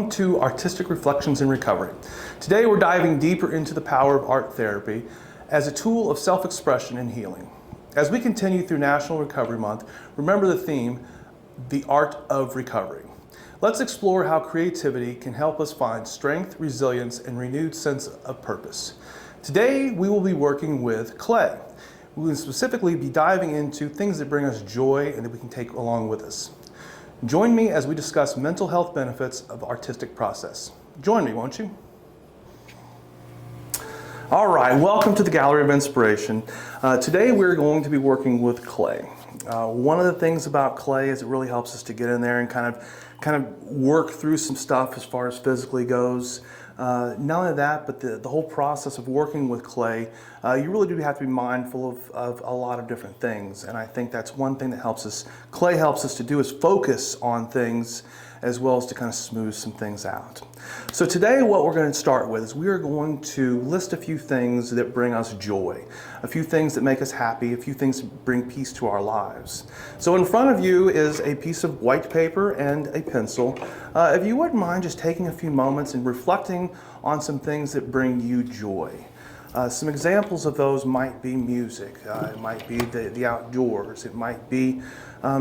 Welcome to Artistic Reflections in Recovery. Today we're diving deeper into the power of art therapy as a tool of self-expression and healing. As we continue through National Recovery Month, remember the theme, the art of recovery. Let's explore how creativity can help us find strength, resilience, and renewed sense of purpose. Today we will be working with clay. We will specifically be diving into things that bring us joy and that we can take along with us. Join me as we discuss mental health benefits of the artistic process. Join me, won't you? All right, welcome to the Gallery of Inspiration. Today we're going to be working with clay. One of the things about clay is it really helps us to get in there and kind of work through some stuff as far as physically goes. Not only that, but the whole process of working with clay, you really do have to be mindful of a lot of different things. And I think that's one thing that clay helps us to do is focus on things as well as to kind of smooth some things out. So today what we're going to start with is we are going to list a few things that bring us joy, a few things that make us happy, a few things that bring peace to our lives. So in front of you is a piece of white paper and a pencil. If you wouldn't mind just taking a few moments and reflecting on some things that bring you joy. Some examples of those might be music, it might be the outdoors, it might be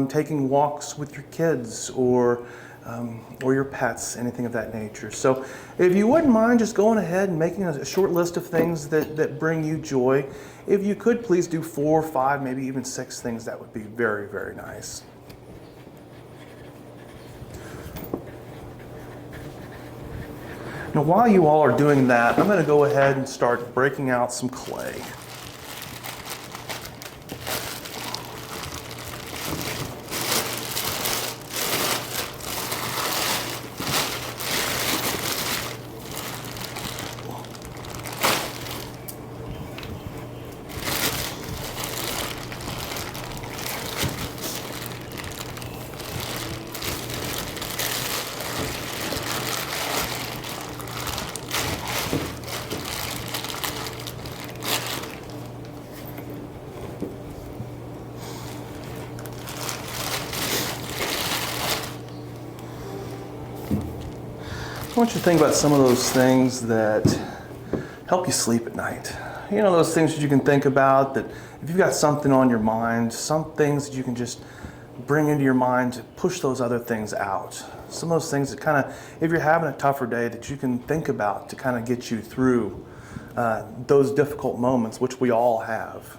taking walks with your kids or your pets, anything of that nature. So if you wouldn't mind just going ahead and making a short list of things that bring you joy, if you could please do 4, 5, maybe even 6 things, that would be very, very nice. Now while you all are doing that, I'm going to go ahead and start breaking out some clay. I want you to think about some of those things that help you sleep at night. You know, those things that you can think about that if you've got something on your mind, some things that you can just bring into your mind to push those other things out. Some of those things that kind of, if you're having a tougher day, that you can think about to kind of get you through those difficult moments, which we all have.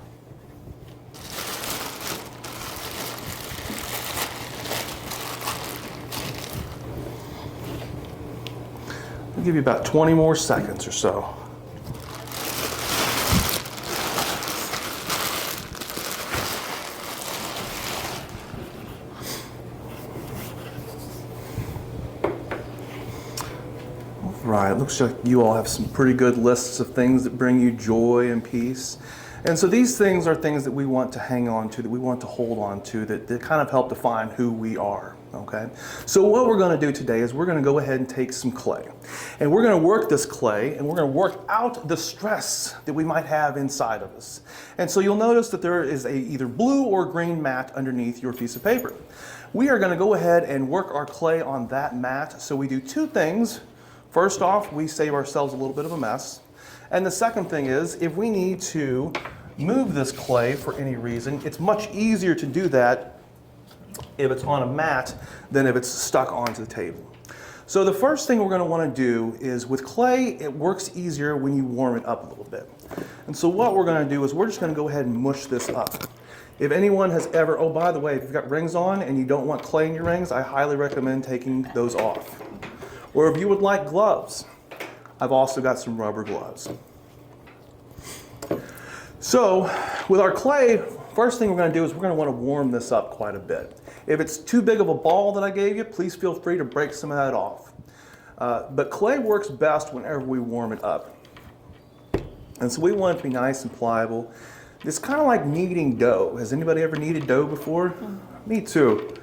I'll give you about 20 more seconds or so. All right, looks like you all have some pretty good lists of things that bring you joy and peace. And so these things are things that we want to hang on to, that we want to hold on to, that kind of help define who we are. Okay, so what we're going to do today is we're going to go ahead and take some clay, and we're going to work this clay, and we're going to work out the stress that we might have inside of us. And so you'll notice that there is a either blue or green mat underneath your piece of paper. We are going to go ahead and work our clay on that mat. So we do 2 things. First off, we save ourselves a little bit of a mess. And the second thing is, if we need to move this clay for any reason, it's much easier to do that if it's on a mat than if it's stuck onto the table. So the first thing we're going to want to do is with clay, it works easier when you warm it up a little bit. And so what we're going to do is we're just going to go ahead and mush this up. If anyone has ever, oh by the way, if you've got rings on and you don't want clay in your rings, I highly recommend taking those off. Or if you would like gloves, I've also got some rubber gloves. So with our clay, first thing we're going to do is we're going to want to warm this up quite a bit. If it's too big of a ball that I gave you, please feel free to break some of that off. But clay works best whenever we warm it up. And so we want it to be nice and pliable. It's kind of like kneading dough. Has anybody ever kneaded dough before? Me too.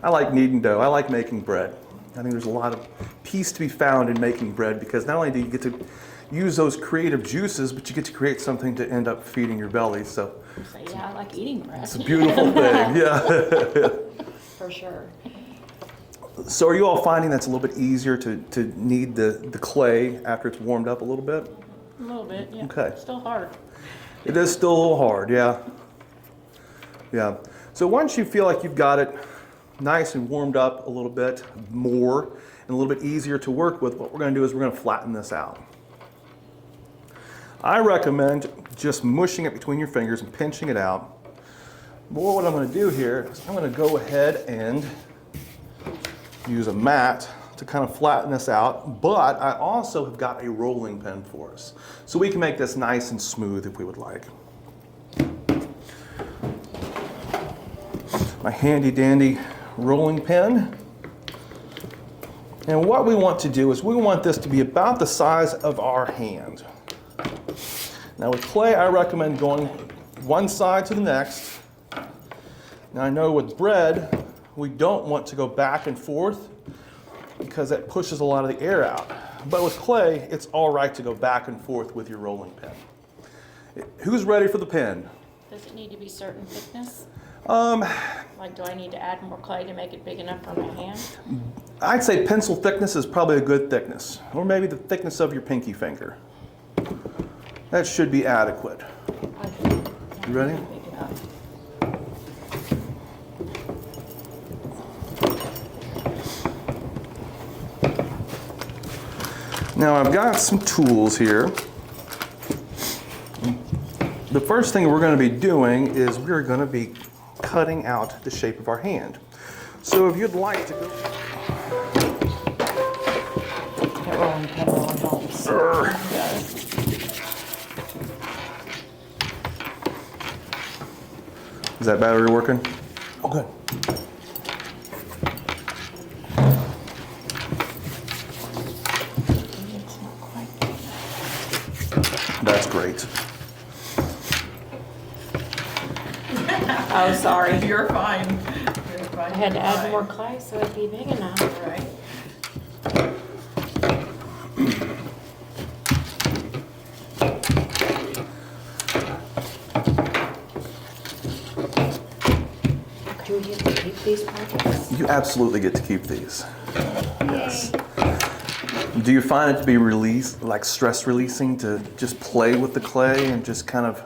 I like kneading dough. I like making bread. I think there's a lot of peace to be found in making bread because not only do you get to use those creative juices, but you get to create something to end up feeding your belly. So yeah, I like eating bread. It's a beautiful thing, yeah. For sure. So are you all finding that's a little bit easier to knead the clay after it's warmed up a little bit? A little bit, yeah. Okay. Still hard. It is still a little hard, yeah. Yeah. So once you feel like you've got it nice and warmed up a little bit more and a little bit easier to work with, what we're going to do is we're going to flatten this out. I recommend just mushing it between your fingers and pinching it out. But what I'm going to do here is I'm going to go ahead and use a mat to kind of flatten this out, but I also have got a rolling pin for us. So we can make this nice and smooth if we would like. My handy dandy rolling pin. And what we want to do is we want this to be about the size of our hand. Now with clay, I recommend going one side to the next. Now I know with bread, we don't want to go back and forth because that pushes a lot of the air out. But with clay, it's all right to go back and forth with your rolling pin. Who's ready for the pin? Does it need to be certain thickness? Like, do I need to add more clay to make it big enough for my hand? I'd say pencil thickness is probably a good thickness, or maybe the thickness of your pinky finger. That should be adequate. You ready? Big enough. Now I've got some tools here. The first thing we're going to be doing is we're going to be cutting out the shape of our hand. So if you'd like to go... That rolling pin really helps. Is that battery working? Oh, good. It's not quite big enough. That's great. Oh, sorry. You're fine. You're fine. I had to add more clay so it'd be big enough. Right. Do we get to keep these projects? You absolutely get to keep these. Yes. Do you find it to be like stress releasing to just play with the clay and just kind of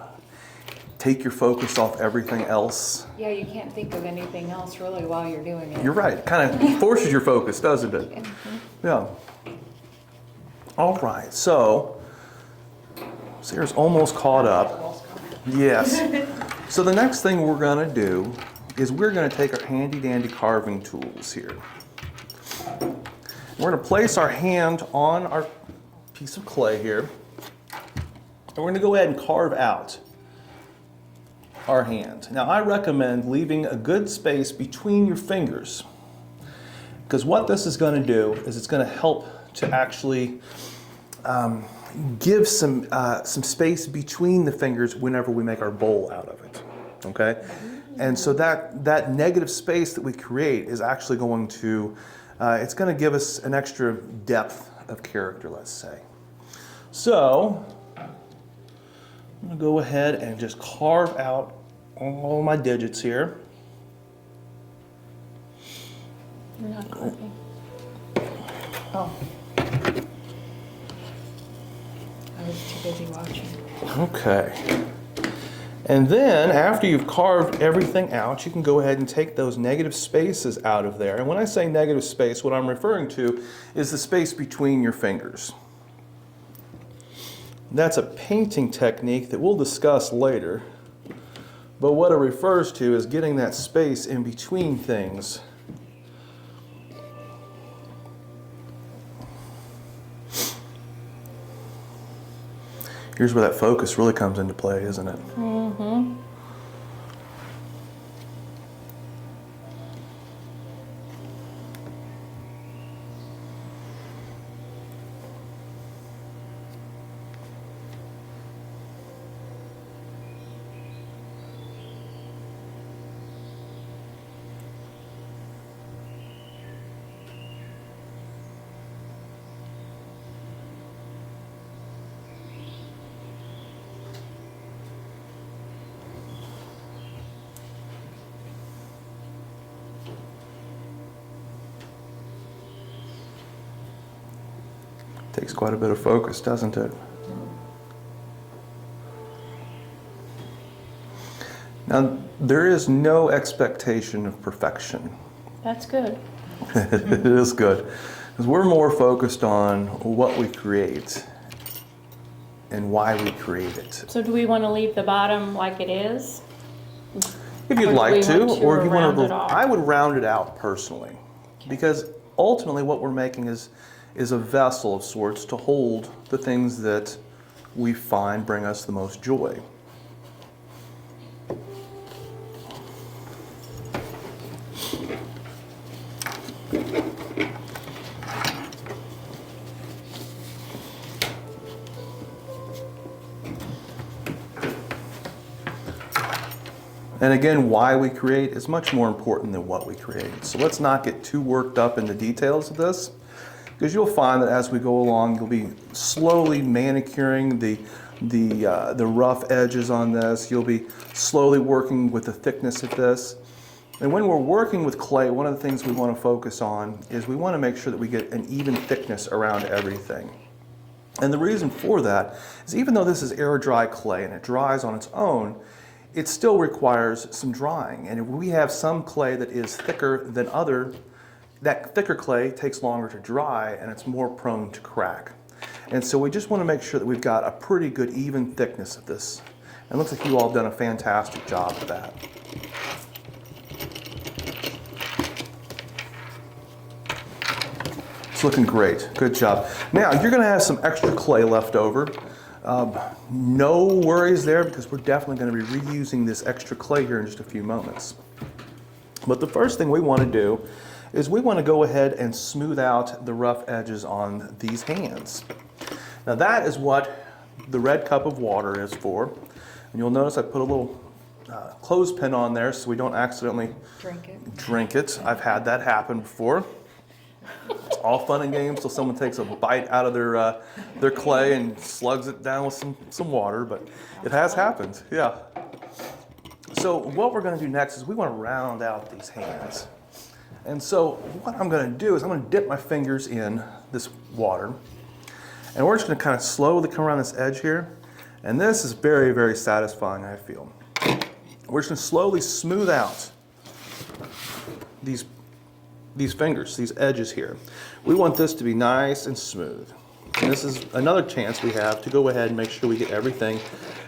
take your focus off everything else? Yeah, you can't think of anything else really while you're doing it. You're right. It kind of forces your focus, doesn't it? Yeah. All right. So Sarah's almost caught up. Yes. So the next thing we're going to do is we're going to take our handy dandy carving tools here. We're going to place our hand on our piece of clay here. And we're going to go ahead and carve out our hand. Now I recommend leaving a good space between your fingers, because what this is going to do is it's going to help to actually give some space between the fingers whenever we make our bowl out of it. Okay? And so that negative space that we create is actually going to it's going to give us an extra depth of character, let's say. So I'm going to go ahead and just carve out all my digits here. You're not carving. Oh. I was too busy watching. Okay. And then after you've carved everything out, you can go ahead and take those negative spaces out of there. And when I say negative space, what I'm referring to is the space between your fingers. That's a painting technique that we'll discuss later. But what it refers to is getting that space in between things. Here's where that focus really comes into play, isn't it? Mm-hmm. Takes quite a bit of focus, doesn't it? Now, there is no expectation of perfection. That's good. It is good. Because we're more focused on what we create and why we create it. So do we want to leave the bottom like it is? If you'd Or do like we to, want to or if you want round it to, off? I would round it out personally. Because ultimately what we're making is a vessel of sorts to hold the things that we find bring us the most joy. And again, why we create is much more important than what we create. So let's not get too worked up in the details of this, because you'll find that as we go along, you'll be slowly manicuring the rough edges on this. You'll be slowly working with the thickness of this. And when we're working with clay, one of the things we want to focus on is we want to make sure that we get an even thickness around everything. And the reason for that is even though this is air dry clay and it dries on its own, it still requires some drying. And if we have some clay that is thicker than other, that thicker clay takes longer to dry and it's more prone to crack. And so we just want to make sure that we've got a pretty good even thickness of this. And it looks like you all have done a fantastic job of that. It's looking great. Good job. Now you're going to have some extra clay left over. No worries there, because we're definitely going to be reusing this extra clay here in just a few moments. But the first thing we want to do is we want to go ahead and smooth out the rough edges on these hands. Now that is what the red cup of water is for. And you'll notice I put a little clothespin on there so we don't accidentally drink it. I've had that happen before. It's all fun and games till someone takes a bite out of their clay and slugs it down with some water, but it has happened, yeah. So what we're going to do next is we want to round out these hands. And so what I'm going to do is I'm going to dip my fingers in this water, and we're just going to kind of slowly come around this edge here. And this is very, very satisfying, I feel. We're just going to slowly smooth out these fingers, these edges here. We want this to be nice and smooth. And this is another chance we have to go ahead and make sure we get everything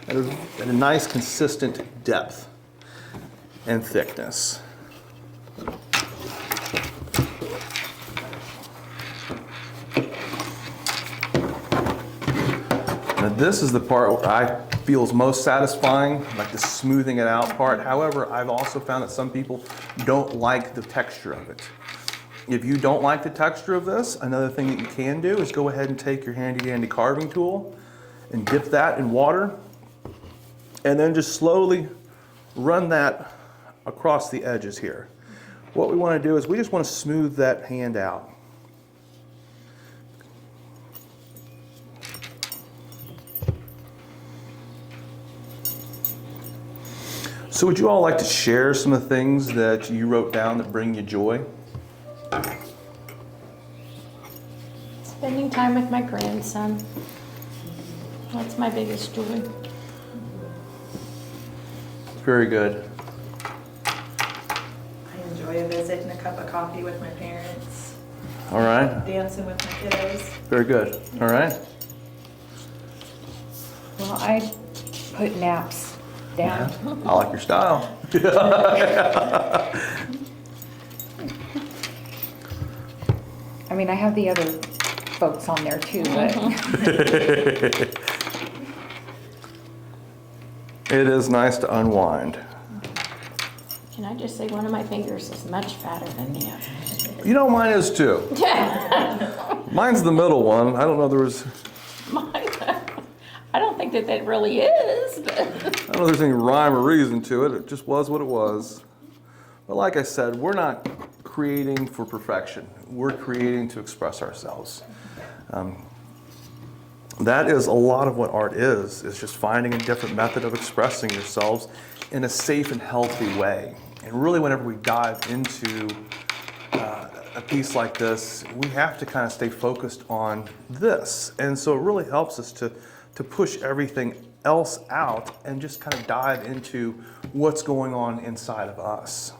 at a nice consistent depth and thickness. Now this is the part where I feel is most satisfying, like the smoothing it out part. However, I've also found that some people don't like the texture of it. If you don't like the texture of this, another thing that you can do is go ahead and take your handy dandy carving tool and dip that in water, and then just slowly run that across the edges here. What we want to do is we just want to smooth that hand out. So would you all like to share some of the things that you wrote down that bring you joy? Spending time with my grandson. That's my biggest joy. Very good. I enjoy a visit and a cup of coffee with my parents, All right. dancing with my kiddos. Very good. All right. Well, I put naps down. I like your style. I mean, I have the other folks on there too, but It is nice to unwind. Can I just say one of my fingers is much fatter than the other? You know, mine is too. Mine's the middle one. I don't know there was, I don't think that really is, but I don't know if there's any rhyme or reason to it. It just was what it was. But like I said, we're not creating for perfection. We're creating to express ourselves. That is a lot of what art is just finding a different method of expressing yourselves in a safe and healthy way. And really whenever we dive into a piece like this, we have to kind of stay focused on this. And so it really helps us to push everything else out and just kind of dive into what's going on inside of us.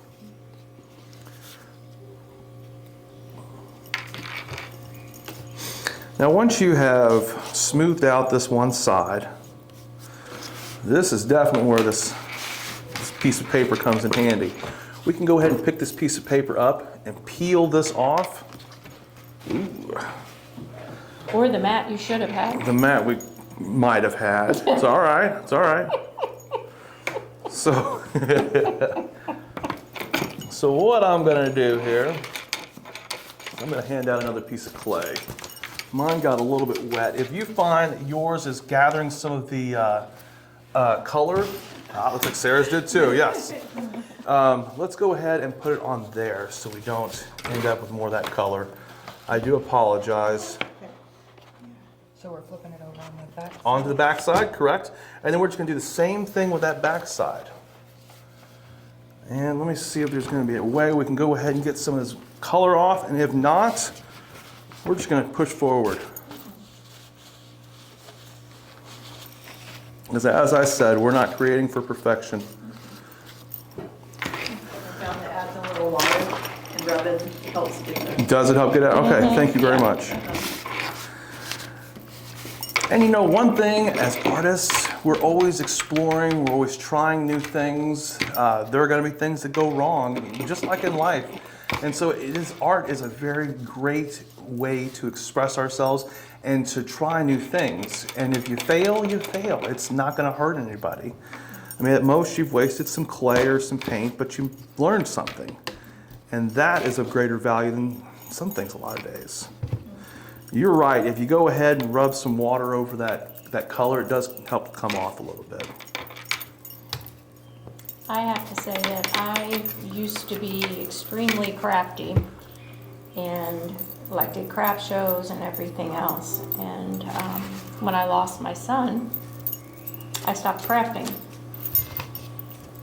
Now, once you have smoothed out this one side, this is definitely where this piece of paper comes in handy. We can go ahead and pick this piece of paper up and peel this off. Ooh. Or the mat you should have had. The mat we might have had. It's all right. It's all right. So, so what I'm going to do here, I'm going to hand out another piece of clay. Mine got a little bit wet. If you find yours is gathering some of the color, looks like Sarah's did too, yes. Let's go ahead and put it on there so we don't end up with more of that color. I do apologize. So we're flipping it over on the back. Onto the back side, correct? And then we're just gonna do the same thing with that back side. And let me see if there's gonna be a way we can go ahead and get some of this color off, and if not, we're just gonna push forward. As I said, we're not creating for perfection. I found that adds a little water and rub it helps do that. Does it help get out? Okay, thank you very much. And you know, one thing as artists, we're always exploring, we're always trying new things. There are gonna be things that go wrong, just like in life. And so art is a very great way to express ourselves and to try new things. And if you fail, you fail. It's not gonna hurt anybody. I mean, at most you've wasted some clay or some paint, but you learned something. And that is of greater value than some things a lot of days. You're right, if you go ahead and rub some water over that color, it does help come off a little bit. I have to say that I used to be extremely crafty and like did craft shows and everything else. And when I lost my son, I stopped crafting.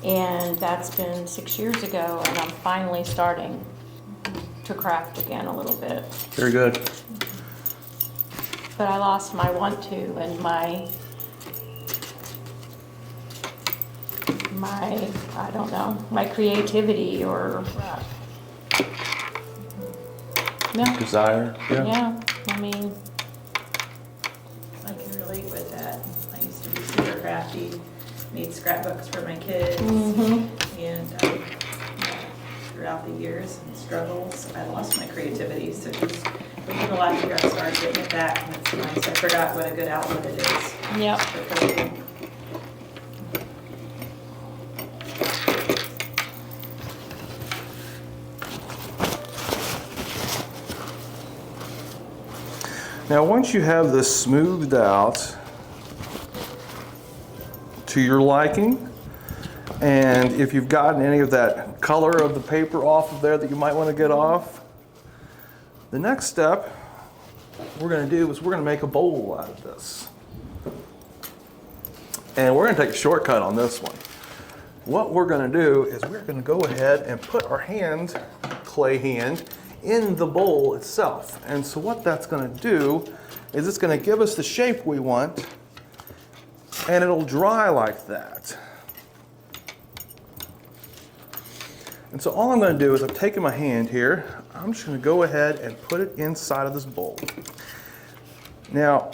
And that's been 6 years ago, and I'm finally starting to craft again a little bit. Very good. But I lost my want to and my I don't know, my creativity or no. Desire, Yeah, I mean, I can relate with that. I used to be super crafty, made scrapbooks for my kids, and throughout the years and struggles, I lost my creativity. So just within the last year, I started getting it back, and it's nice. I forgot what a good outlet it is. yep. for cooking. Now, once you have this smoothed out to your liking, and if you've gotten any of that color of the paper off of there that you might want to get off, the next step we're going to do is we're going to make a bowl out of this. And we're going to take a shortcut on this one. What we're going to do is we're going to go ahead and put our hand, clay hand, in the bowl itself. And so what that's going to do is it's going to give us the shape we want, and it'll dry like that. And so all I'm going to do is I've taken my hand here, I'm just going to go ahead and put it inside of this bowl. Now,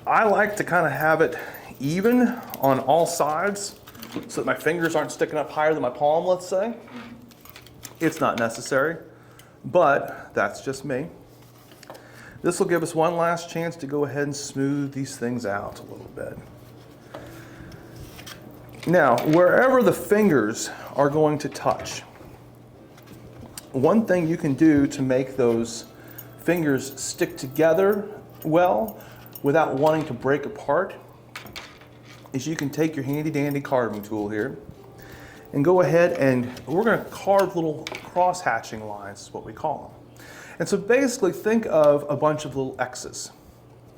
I like to kind of have it even on all sides so that my fingers aren't sticking up higher than my palm, let's say. It's not necessary, but that's just me. This will give us one last chance to go ahead and smooth these things out a little bit. Now, wherever the fingers are going to touch, one thing you can do to make those fingers stick together well without wanting to break apart is you can take your handy dandy carving tool here and go ahead and we're going to carve little cross hatching lines, is what we call them. And so basically think of a bunch of little X's,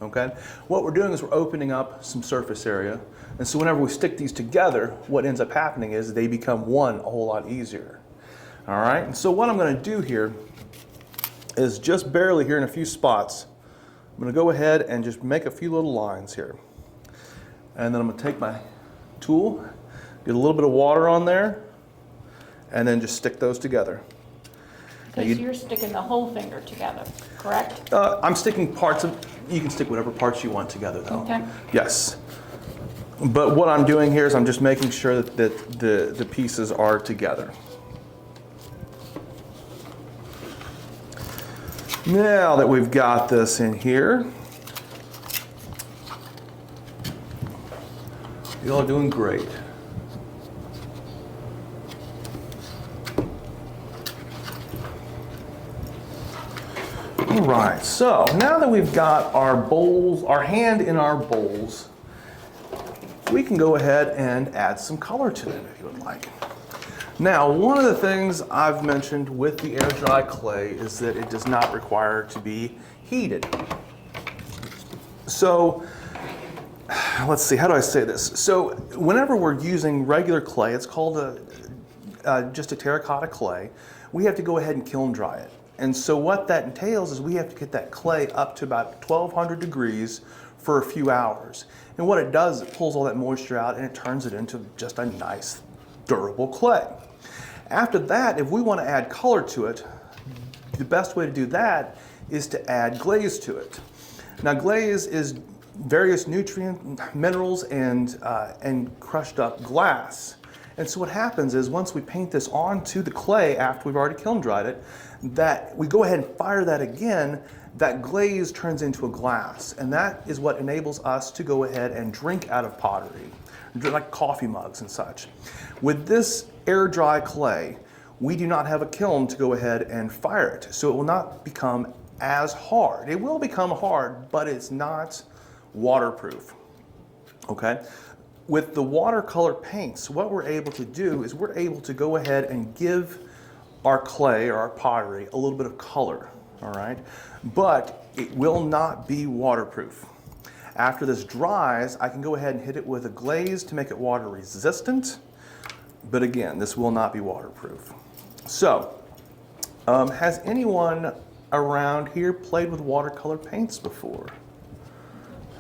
okay? What we're doing is we're opening up some surface area, and so whenever we stick these together, what ends up happening is they become one a whole lot easier. All right, and so what I'm going to do here is just barely here in a few spots. I'm going to go ahead and just make a few little lines here. And then I'm going to take my tool, get a little bit of water on there, and then just stick those together. Because you're sticking the whole finger together, correct? I'm sticking parts of, you can stick whatever parts you want together though. Okay. Yes. But what I'm doing here is I'm just making sure that the pieces are together. Now that we've got this in here, you all are doing great. All right, so now that we've got our bowls, our hand in our bowls, we can go ahead and add some color to them if you would like. Now, one of the things I've mentioned with the air dry clay is that it does not require to be heated. So, let's see, how do I say this? So, whenever we're using regular clay, it's called just a terracotta clay, we have to go ahead and kiln dry it. And so what that entails is we have to get that clay up to about 1200 degrees for a few hours. And what it does, it pulls all that moisture out and it turns it into just a nice, durable clay. After that, if we want to add color to it, the best way to do that is to add glaze to it. Now, glaze is various nutrient minerals and crushed up glass. And so what happens is once we paint this onto the clay after we've already kiln dried it, that we go ahead and fire that again, that glaze turns into a glass. And that is what enables us to go ahead and drink out of pottery, like coffee mugs and such. With this air dry clay, we do not have a kiln to go ahead and fire it. So it will not become as hard. It will become hard, but it's not waterproof, okay? With the watercolor paints, what we're able to do is we're able to go ahead and give our clay or our pottery a little bit of color, all right? But it will not be waterproof. After this dries, I can go ahead and hit it with a glaze to make it water resistant. But again, this will not be waterproof. So, has anyone around here played with watercolor paints before?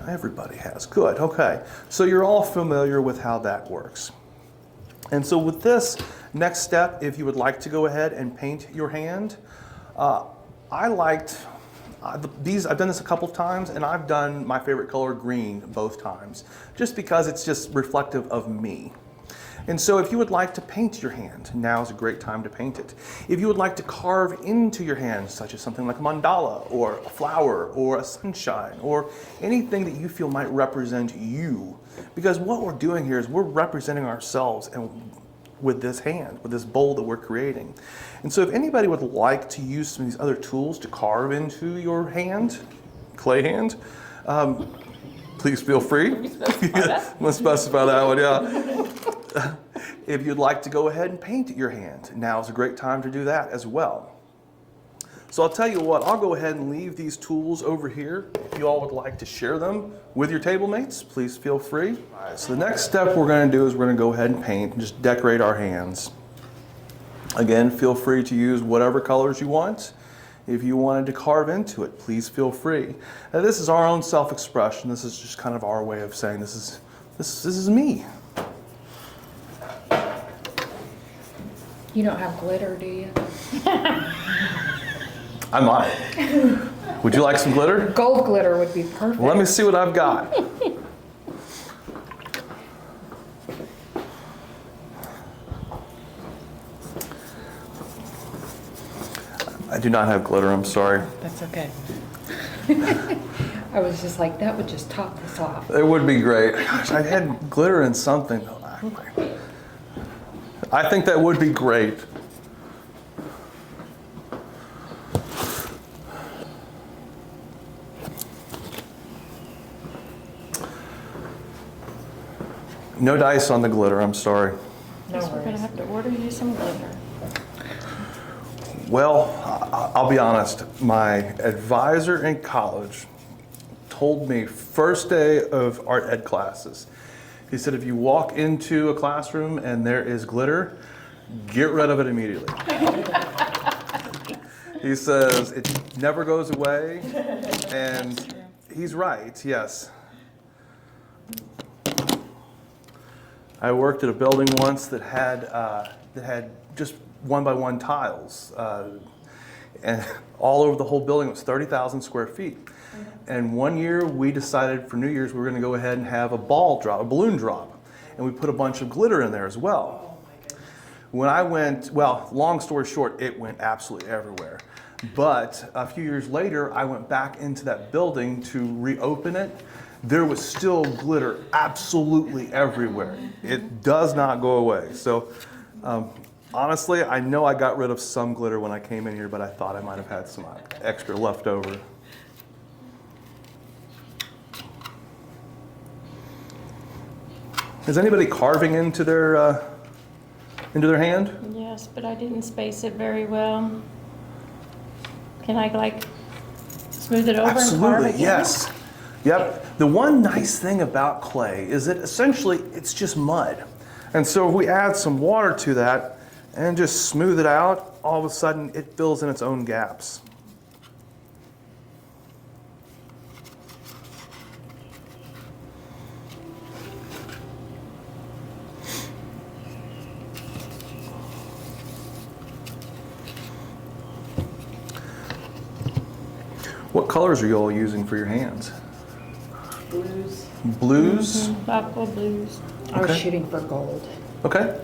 Everybody has. Good, okay. So you're all familiar with how that works. And so with this next step, if you would like to go ahead and paint your hand, I've done this a couple of times, and I've done my favorite color, green, both times, just because it's just reflective of me. And so if you would like to paint your hand, now is a great time to paint it. If you would like to carve into your hand, such as something like a mandala, or a flower, or a sunshine, or anything that you feel might represent you, because what we're doing here is we're representing ourselves and with this hand, with this bowl that we're creating. And so if anybody would like to use some of these other tools to carve into your hand, clay hand, please feel free. Let's specify that one, yeah. If you'd like to go ahead and paint your hand, now is a great time to do that as well. So I'll tell you what, I'll go ahead and leave these tools over here. If you all would like to share them with your table mates, please feel free. All right, so the next step we're going to do is we're going to go ahead and paint and just decorate our hands. Again, feel free to use whatever colors you want. If you wanted to carve into it, please feel free. Now, this is our own self-expression. This is just kind of our way of saying this is me. You don't have glitter, do you? I might. Would you like some glitter? Gold glitter would be perfect. Let me see what I've got. I do not have glitter, I'm sorry. That's okay. I was just like, that would just top this off. It would be great. Gosh, I had glitter in something. I think that would be great. No dice on the glitter, I'm sorry. No Guess we're gonna worries. have to order you some glitter. Well, I'll be honest. My advisor in college told me first day of art ed classes, he said, if you walk into a classroom and there is glitter, get rid of it immediately. He says it never goes away, and he's right. Yes. I worked at a building once that had just 1-by-1 tiles, and all over the whole building. It was 30,000 square feet. And one year we decided for New Year's we were going to go ahead and have a balloon drop, and we put a bunch of glitter in there as well. When I went, well, long story short, it went absolutely everywhere. But a few years later, I went back into that building to reopen it. There was still glitter absolutely everywhere. It does not go away. So honestly, I know I got rid of some glitter when I came in here, but I thought I might have had some extra left over. Is anybody carving into their hand? Yes, but I didn't space it very well. Can I like smooth it over and carve Absolutely, again? yes. Yep. The one nice thing about clay is that essentially it's just mud. And so if we add some water to that and just smooth it out, all of a sudden it fills in its own gaps. What colors are you all using for your hands? Blues. Blues? Aqua blues. I was Okay. shooting for gold. Okay.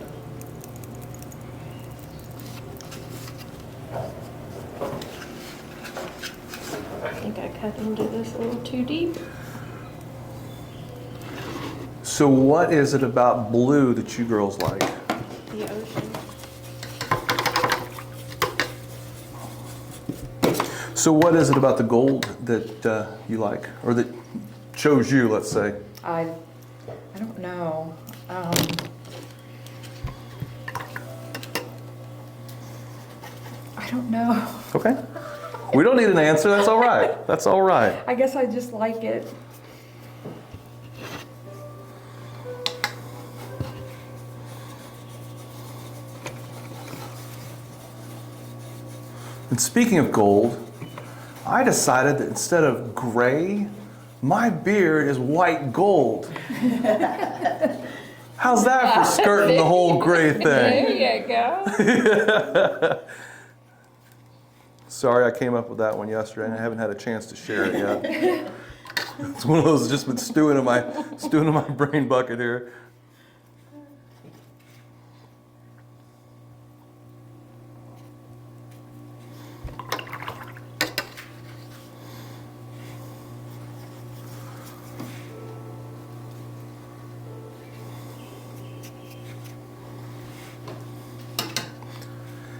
I think I cut into this a little too deep. So what is it about blue that you girls like? The ocean. So what is it about the gold that you like, or that chose you, let's say? I don't know. I don't know. Okay. We don't need an answer, that's all right. That's all right. I guess I just like it. And speaking of gold, I decided that instead of gray, my beard is white gold. How's that for skirting the whole gray thing? There you go. Sorry, I came up with that one yesterday and I haven't had a chance to share it yet. It's one of those that's just been stewing in my brain bucket here.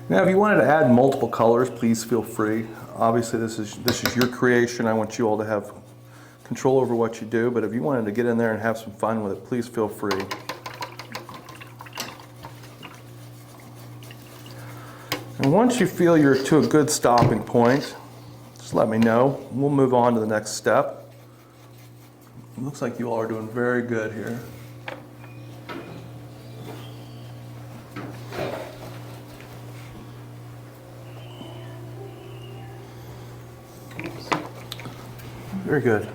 Now, if you wanted to add multiple colors, please feel free. Obviously, this is your creation. I want you all to have control over what you do, but if you wanted to get in there and have some fun with it, please feel free. And once you feel you're to a good stopping point, just let me know. We'll move on to the next step. It looks like you all are doing very good here. Very good.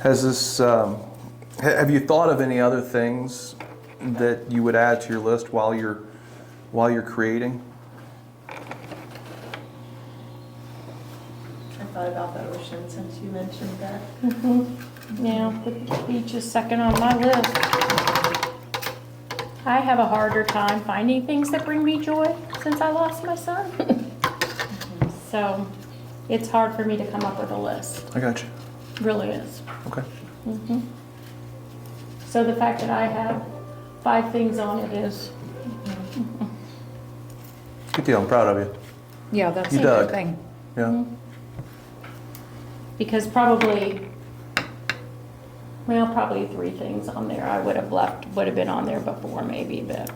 Has this, have you thought of any other things that you would add to your list while you're creating? I thought about the ocean since you mentioned that. Yeah, the beach is second on my list. I have a harder time finding things that bring me joy since I lost my son. So it's hard for me to come up with a list. I got you. Really is. Okay. So the fact that I have 5 things on it is, Good deal. I'm proud of you. Yeah, that's You a dug. good thing. Yeah. because probably Well, probably 3 things on there I would have been on there before maybe, but.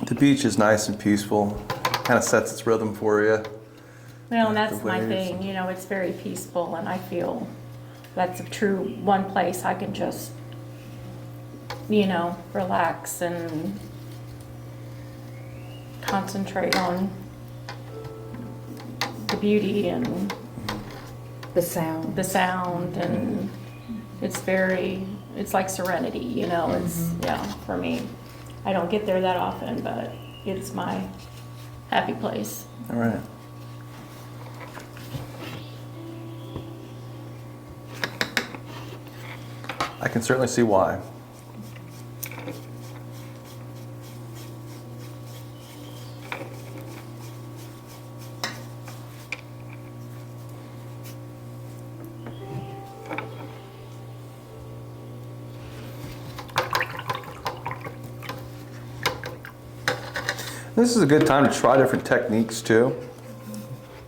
The beach is nice and peaceful, kind of sets its rhythm for you. Well, and The that's my waves. thing, you know, it's very peaceful and I feel that's a true one place I can just, you know, relax and concentrate on the beauty and The sound. the sound and it's like serenity, you know, it's, yeah, for me. I don't get there that often, but it's my happy place. All right. I can certainly see why. This is a good time to try different techniques too.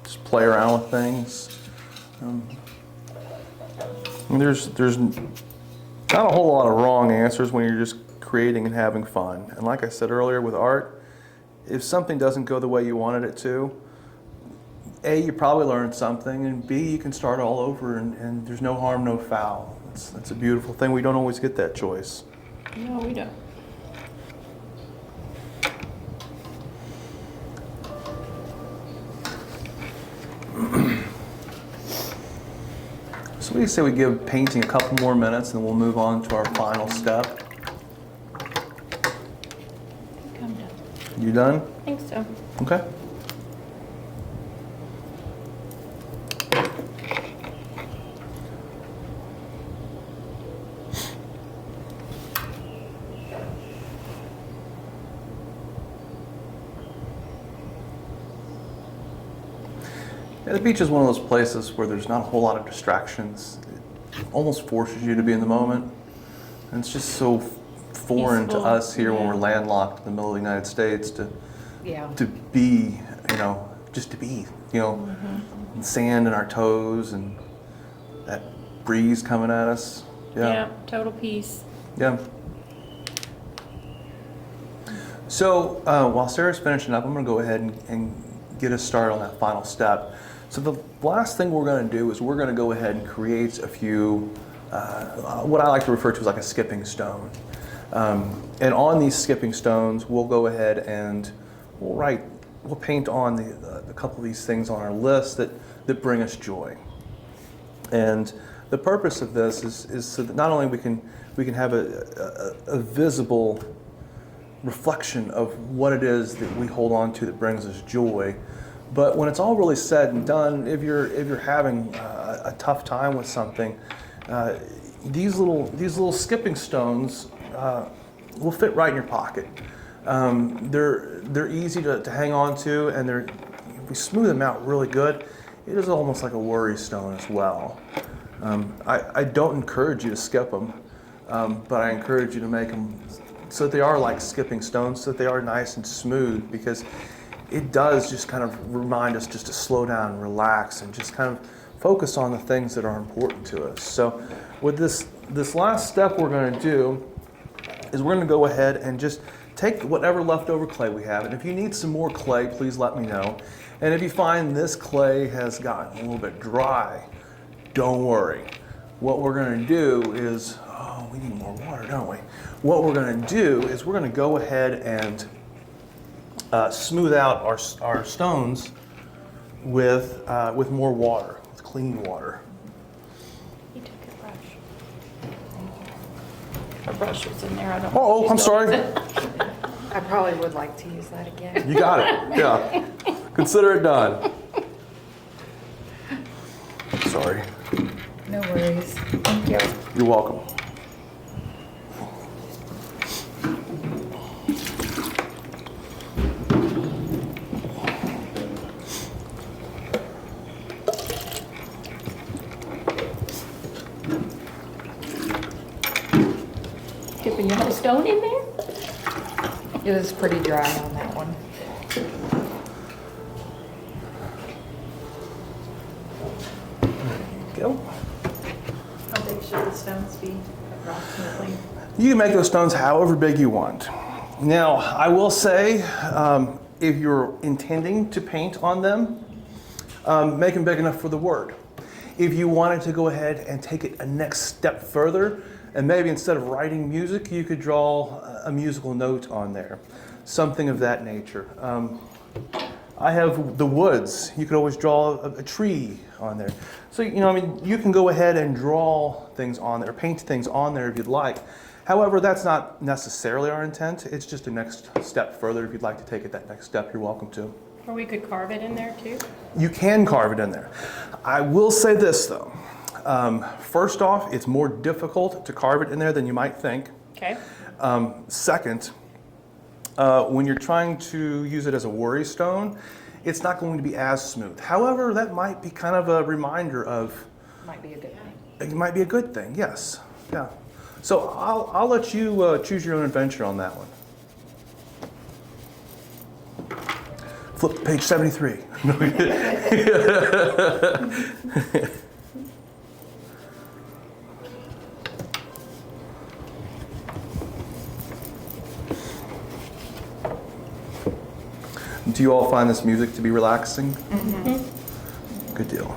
Just play around with things. And there's not a whole lot of wrong answers when you're just creating and having fun. And like I said earlier with art, if something doesn't go the way you wanted it to, A, you probably learned something, and B, you can start all over and there's no harm, no foul. That's a beautiful thing. We don't always get that choice. No, we don't. So what do you say we give painting a couple more minutes and we'll move on to our final step? I'm done. You done? I think so. Okay. Yeah, the beach is one of those places where there's not a whole lot of distractions. It almost forces you to be in the moment. And it's just so foreign to Peaceful, us here when yeah. we're landlocked in the middle of the United States Yeah. to be, you know, just to be, you know, and sand in our toes and that breeze coming at us. Yeah, total peace. Yeah. So while Sarah's finishing up, I'm going to go ahead and get us started on that final step. So the last thing we're going to do is we're going to go ahead and create a few, what I like to refer to as like a skipping stone. And on these skipping stones, we'll go ahead and we'll paint on a couple of these things on our list that bring us joy. And the purpose of this is so that not only we can have a visible reflection of what it is that we hold on to that brings us joy, but when it's all really said and done, if you're having a tough time with something, these little skipping stones will fit right in your pocket. They're easy to hang on to, and if we smooth them out really good, it is almost like a worry stone as well. I don't encourage you to skip them, but I encourage you to make them so that they are like skipping stones, so that they are nice and smooth, because it does just kind of remind us just to slow down and relax and just kind of focus on the things that are important to us. So with this last step we're going to do is we're going to go ahead and just take whatever leftover clay we have, and if you need some more clay, please let me know. And if you find this clay has gotten a little bit dry, don't worry. What we're going to do is, we need more water, don't we? What we're going to do is we're going to go ahead and smooth out our stones with more water, with clean water. He took a brush. Our brush was in there. I don't. Oh, I'm sorry. I probably would like to use that again. You got it. Yeah. Consider it done. Sorry. No worries. Thank you. You're welcome. Dipping your whole stone in there? It was pretty dry on that one. Go. How big should the stones be approximately? You can make those stones however big you want. Now, I will say, if you're intending to paint on them, make them big enough for the word. If you wanted to go ahead and take it a next step further, and maybe instead of writing music, you could draw a musical note on there, something of that nature. I have the woods. You could always draw a tree on there. So, you can go ahead and draw things on there, paint things on there if you'd like. However, that's not necessarily our intent. It's just a next step further. If you'd like to take it that next step, you're welcome to. Or we could carve it in there too? You can carve it in there. I will say this though. First off, it's more difficult to carve it in there than you might think. Okay. Second, when you're trying to use it as a worry stone, it's not going to be as smooth. However, that might be kind of a reminder of, Might be a good thing. it might be a good thing, yes. Yeah. So I'll let you choose your own adventure on that one. Flip to page 73. Do you all find this music to be relaxing? Mm-hmm. Good deal.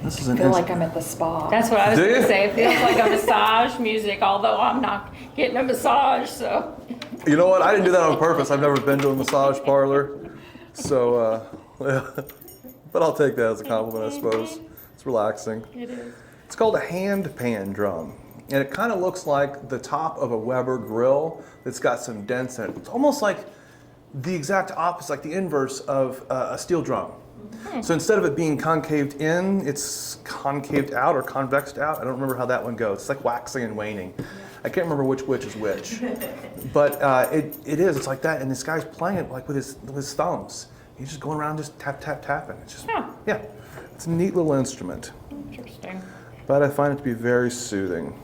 This is I an feel like I'm at the spa. That's what I was Do going you? to say. It feels like a massage music, although I'm not getting a massage, so. You know what? I didn't do that on purpose. I've never been to a massage parlor. So, but I'll take that as a compliment, I suppose. It's relaxing. It is. It's called a hand pan drum. And it kind of looks like the top of a Weber grill that's got some dents in it. It's almost like the exact opposite, like the inverse of a steel drum. So instead of it being concaved in, it's concaved out or convexed out. I don't remember how that one goes. It's like waxing and waning. I can't remember which is which. But it is. It's like that. And this guy's playing it like with his thumbs. He's just going around just tapping. It's just, Huh. yeah. It's a neat little instrument. Interesting. But I find it to be very soothing.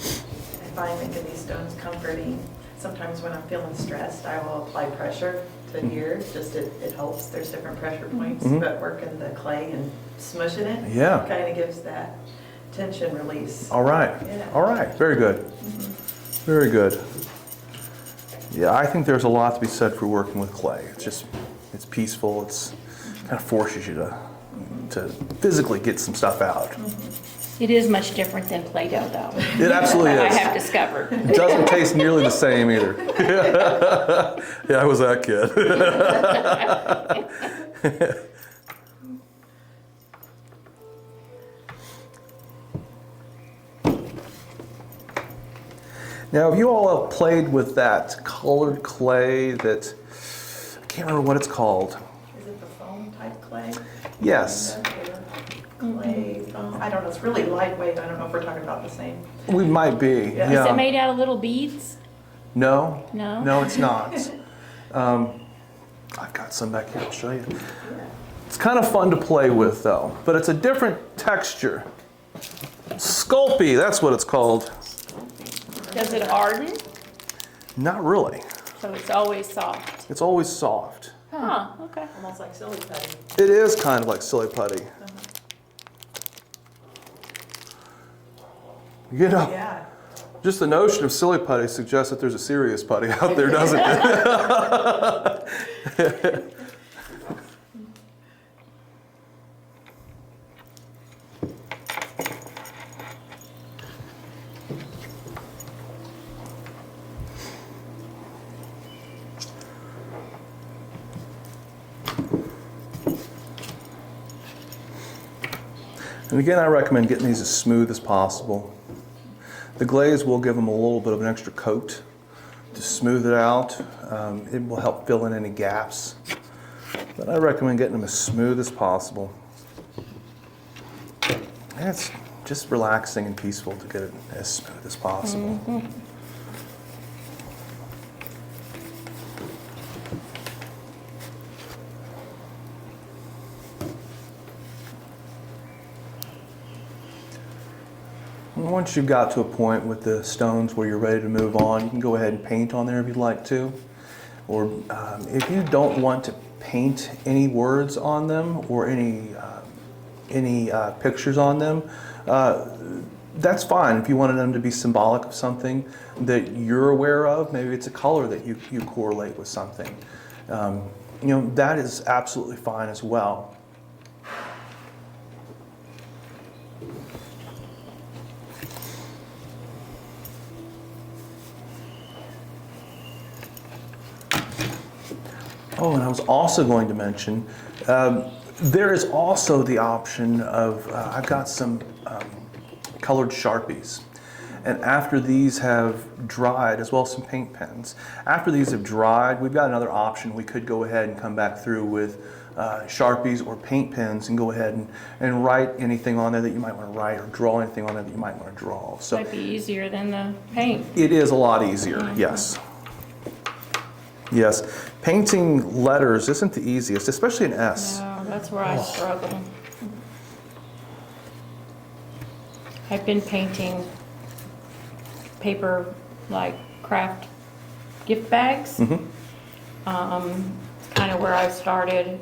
I find making these stones comforting. Sometimes when I'm feeling stressed, I will apply pressure to here. Just it helps. There's different pressure points, but working the clay and smushing it Yeah. kind of gives that tension release. All right. Yeah. All right. Very good. Very good. Yeah, I think there's a lot to be said for working with clay. It's peaceful. It's kind of forces you to physically get some stuff out. It is much different than Play-Doh, though. It absolutely I is. have discovered. It doesn't taste nearly the same either. Yeah, I was that kid. Now, have you all played with that colored clay that, I can't remember what it's called. Is it the foam type clay? Yes, Clay foam. I don't know. It's really lightweight. I don't know if we're talking about the same. we might be. Yeah. Is it made out of little beads? No? No? No, it's not. I've got some back here, I'll show you. It's kind of fun to play with though, but it's a different texture. Sculpey, that's what it's called. Does it harden? Not really. So it's always soft. It's always soft. Huh, okay. Almost like silly putty. It is kind of like silly putty. You know, Yeah. just the notion of silly putty suggests that there's a serious putty out there, doesn't it? And again, I recommend getting these as smooth as possible. The glaze will give them a little bit of an extra coat to smooth it out. It will help fill in any gaps. But I recommend getting them as smooth as possible. And it's just relaxing and peaceful to get it as smooth as possible. once you've got to a point with the stones where you're ready to move on, you can go ahead and paint on there if you'd like to. Or if you don't want to paint any words on them or any pictures on them, that's fine. If you wanted them to be symbolic of something that you're aware of, maybe it's a color that you correlate with something. That is absolutely fine as well. Oh, and I was also going to mention, there is also the option of, I've got some colored Sharpies. And after these have dried, as well as some paint pens, after these have dried, we've got another option. We could go ahead and come back through with Sharpies or paint pens and go ahead and write anything on there that you might want to write, or draw anything on there that you might want to draw. So Might be easier than the paint. it is a lot easier, yes. Yes, painting letters isn't the easiest, especially an S. No, that's where I struggle. I've been painting paper, like craft gift bags. Kind of where I started,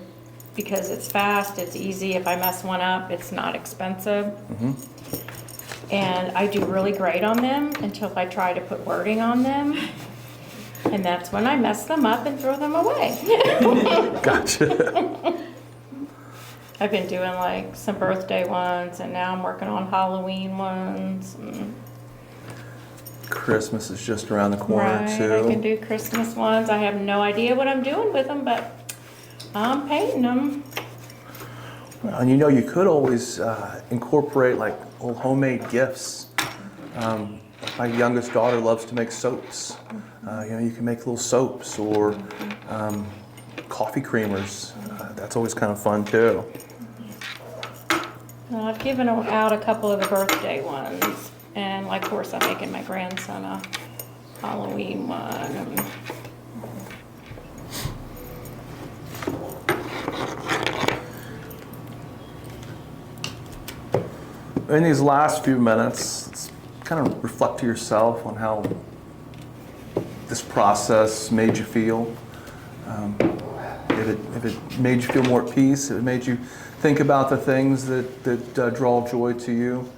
because it's fast, it's easy. If I mess one up, it's not expensive. And I do really great on them until I try to put wording on them. And that's when I mess them up and throw them away. Gotcha. I've been doing like some birthday ones, and now I'm working on Halloween ones. Christmas is just around the corner Right, I can too. do Christmas ones. I have no idea what I'm doing with them, but I'm painting them. And you could always incorporate like little homemade gifts. My youngest daughter loves to make soaps. You can make little soaps or coffee creamers. That's always kind of fun too. Well, I've given out a couple of the birthday ones, and like, of course, I'm making my grandson a Halloween one. In these last few minutes, let's kind of reflect to yourself on how this process made you feel. If it made you feel more at peace, if it made you think about the things that draw joy to you,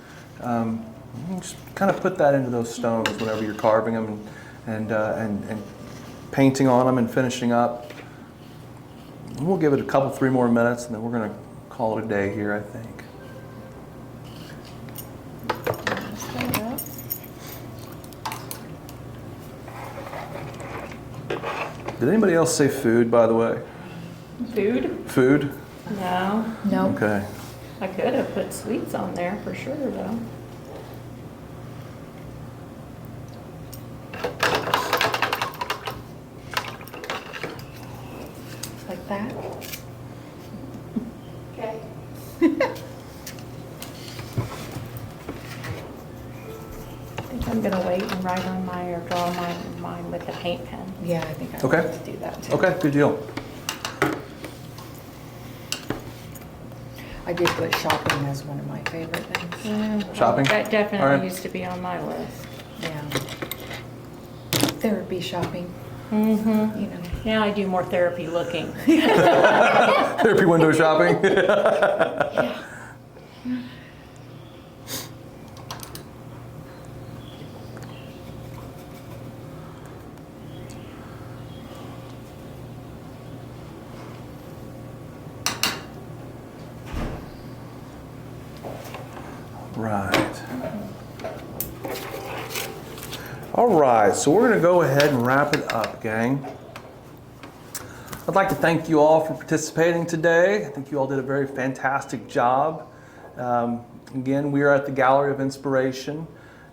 just kind of put that into those stones whenever you're carving them and painting on them and finishing up. We'll give it a couple, 3 more minutes, and then we're going to call it a day here, I think. Did anybody else say food, by the way? Food? Food? No. No. Okay. I could have put sweets on there for sure, though. Like that? Okay. I think I'm gonna wait and write on mine or draw mine with a paint pen. Yeah, I think I Okay. want to do that too. Okay, good deal. I did put shopping as one of my favorite things. Shopping? That All definitely right. used to be on my list. Yeah. Therapy shopping, Mm-hmm. you know. Now I do more therapy looking. Therapy window shopping. Right. All right, so we're going to go ahead and wrap it up, gang. I'd like to thank you all for participating today. I think you all did a very fantastic job. Again, we are at the Gallery of Inspiration.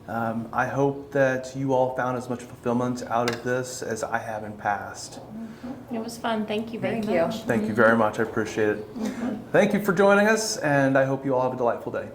I hope that you all found as much fulfillment out of this as I have in past. It was fun. Thank you very Thank you. much. Thank you very much. I appreciate it. Thank you for joining us, and I hope you all have a delightful day.